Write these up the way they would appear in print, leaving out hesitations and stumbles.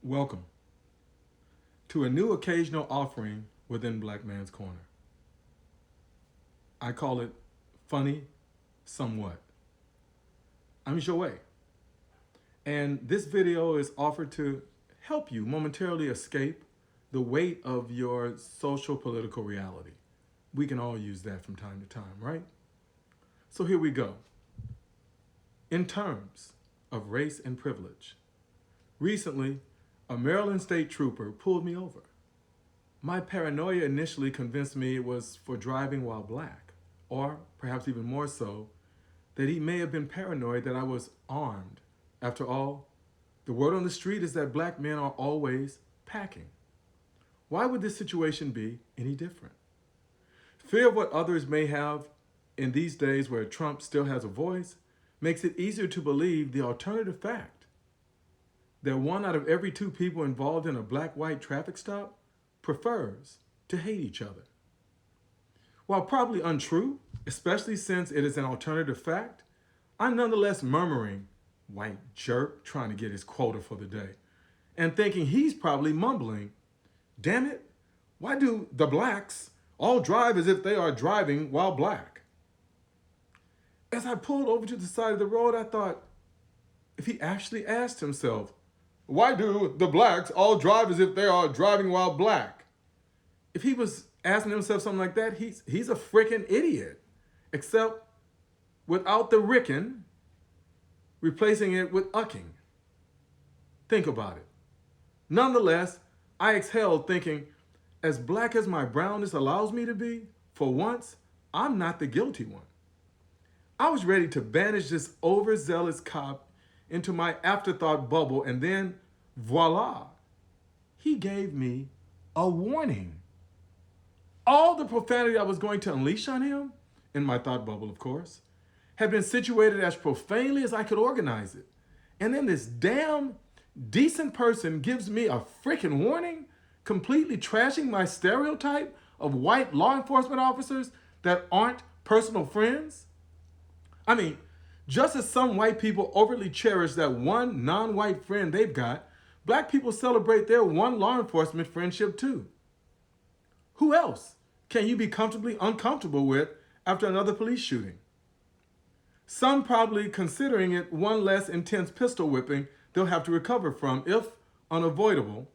Welcome to a new occasional offering within Black Man's Corner. I call it Funny Somewhat. I'm Joey, and this video is offered to help you momentarily escape the weight of your social political reality. We can all use that from time to time, right? So here we go. In terms of race and privilege, recently, a Maryland state trooper pulled me over. My paranoia initially convinced me it was for driving while black, or perhaps even more so, that he may have been paranoid that I was armed. After all, the word on the street is that black men are always packing. Why would this situation be any different? Fear of what others may have in these days where Trump still has a voice makes it easier to believe the alternative fact that 1 out of every 2 people involved in a black-white traffic stop prefers to hate each other. While probably untrue, especially since it is an alternative fact, I'm nonetheless murmuring, white jerk trying to get his quota for the day, and thinking he's probably mumbling, damn it, why do the blacks all drive as if they are driving while black? As I pulled over to the side of the road, I thought, if he actually asked himself, why do the blacks all drive as if they are driving while black? If he was asking himself something like that, he's a freaking idiot. Except without the rickin', replacing it with ucking. Think about it. Nonetheless, I exhaled thinking, as black as my brownness allows me to be, for once, I'm not the guilty one. I was ready to banish this overzealous cop into my afterthought bubble, and then, voila, he gave me a warning. All the profanity I was going to unleash on him, in my thought bubble, of course, had been situated as profanely as I could organize it. And then this damn decent person gives me a freaking warning, completely trashing my stereotype of white law enforcement officers that aren't personal friends. I mean, just as some white people overtly cherish that one non-white friend they've got, black people celebrate their one law enforcement friendship too. Who else can you be comfortably uncomfortable with after another police shooting? Some probably considering it one less intense pistol whipping they'll have to recover from if unavoidable,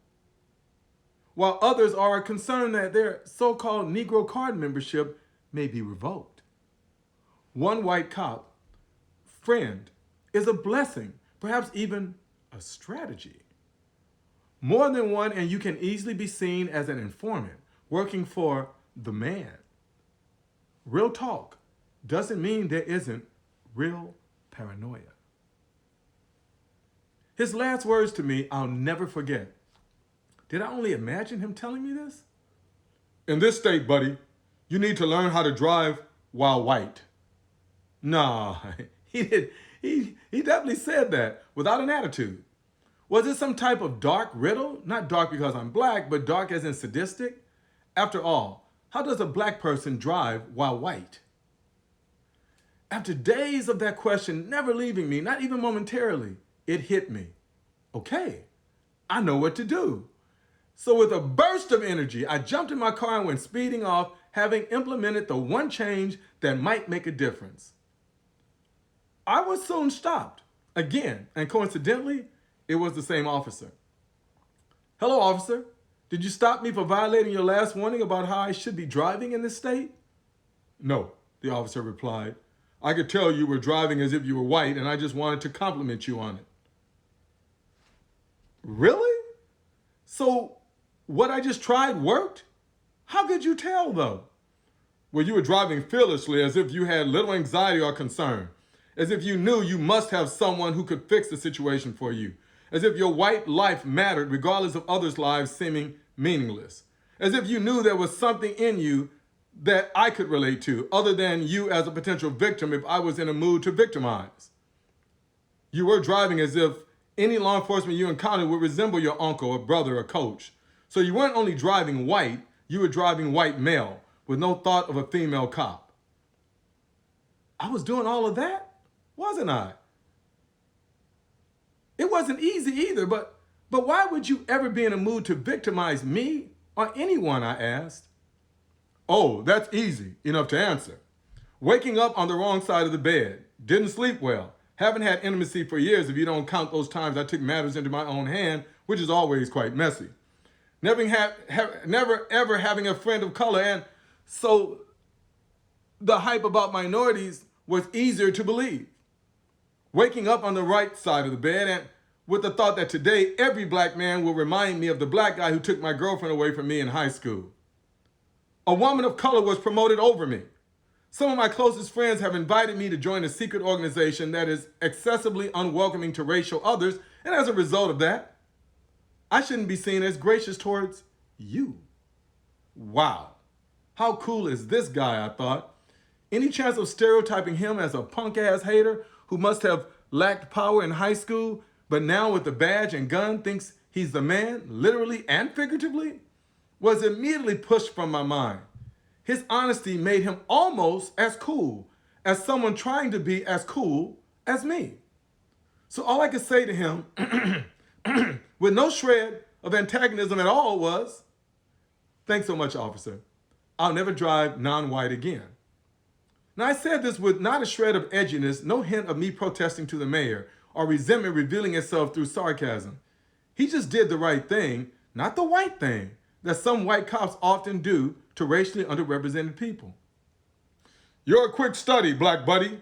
while others are concerned that their so-called Negro card membership may be revoked. One white cop friend is a blessing, perhaps even a strategy. More than one, and you can easily be seen as an informant working for the man. Real talk doesn't mean there isn't real paranoia. His last words to me, I'll never forget. Did I only imagine him telling me this? In this state, buddy, you need to learn how to drive while white. Nah, he did. He definitely said that without an attitude. Was it some type of dark riddle? Not dark because I'm black, but dark as in sadistic? After all, how does a black person drive while white? After days of that question never leaving me, not even momentarily, it hit me. Okay, I know what to do. So with a burst of energy, I jumped in my car and went speeding off, having implemented the one change that might make a difference. I was soon stopped again, and coincidentally, it was the same officer. Hello, officer. Did you stop me for violating your last warning about how I should be driving in this state? No, the officer replied. I could tell you were driving as if you were white, and I just wanted to compliment you on it. Really? So what I just tried worked? How could you tell, though? Well, you were driving fearlessly as if you had little anxiety or concern, as if you knew you must have someone who could fix the situation for you, as if your white life mattered regardless of others' lives seeming meaningless, as if you knew there was something in you that I could relate to, other than you as a potential victim if I was in a mood to victimize. You were driving as if any law enforcement you encountered would resemble your uncle, a brother, or coach. So you weren't only driving white, you were driving white male, with no thought of a female cop. I was doing all of that, wasn't I? It wasn't easy either, but But why would you ever be in a mood to victimize me or anyone, I asked. Oh, that's easy enough to answer. Waking up on the wrong side of the bed, didn't sleep well, haven't had intimacy for years if you don't count those times I took matters into my own hand, which is always quite messy. Never ever having a friend of color, and so the hype about minorities was easier to believe. Waking up on the right side of the bed and with the thought that today every black man will remind me of the black guy who took my girlfriend away from me in high school. A woman of color was promoted over me. Some of my closest friends have invited me to join a secret organization that is excessively unwelcoming to racial others, and as a result of that, I shouldn't be seen as gracious towards you. Wow. How cool is this guy, I thought. Any chance of stereotyping him as a punk-ass hater who must have lacked power in high school, but now with the badge and gun thinks he's the man, literally and figuratively, was immediately pushed from my mind. His honesty made him almost as cool as someone trying to be as cool as me. So all I could say to him, with no shred of antagonism at all, was, "Thanks so much, officer. I'll never drive non-white again." Now, I said this with not a shred of edginess, no hint of me protesting to the mayor, or resentment revealing itself through sarcasm. He just did the right thing, not the white thing, that some white cops often do to racially underrepresented people. "You're a quick study, black buddy.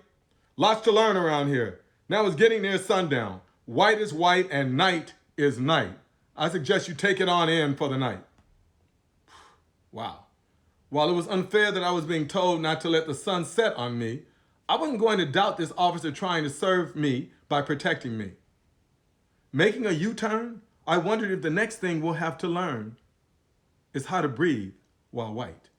Lots to learn around here. Now it's getting near sundown. White is white and night is night. I suggest you take it on in for the night." Wow. While it was unfair that I was being told not to let the sun set on me, I wasn't going to doubt this officer trying to serve me by protecting me. Making a U-turn, I wondered if the next thing we'll have to learn is how to breathe while white.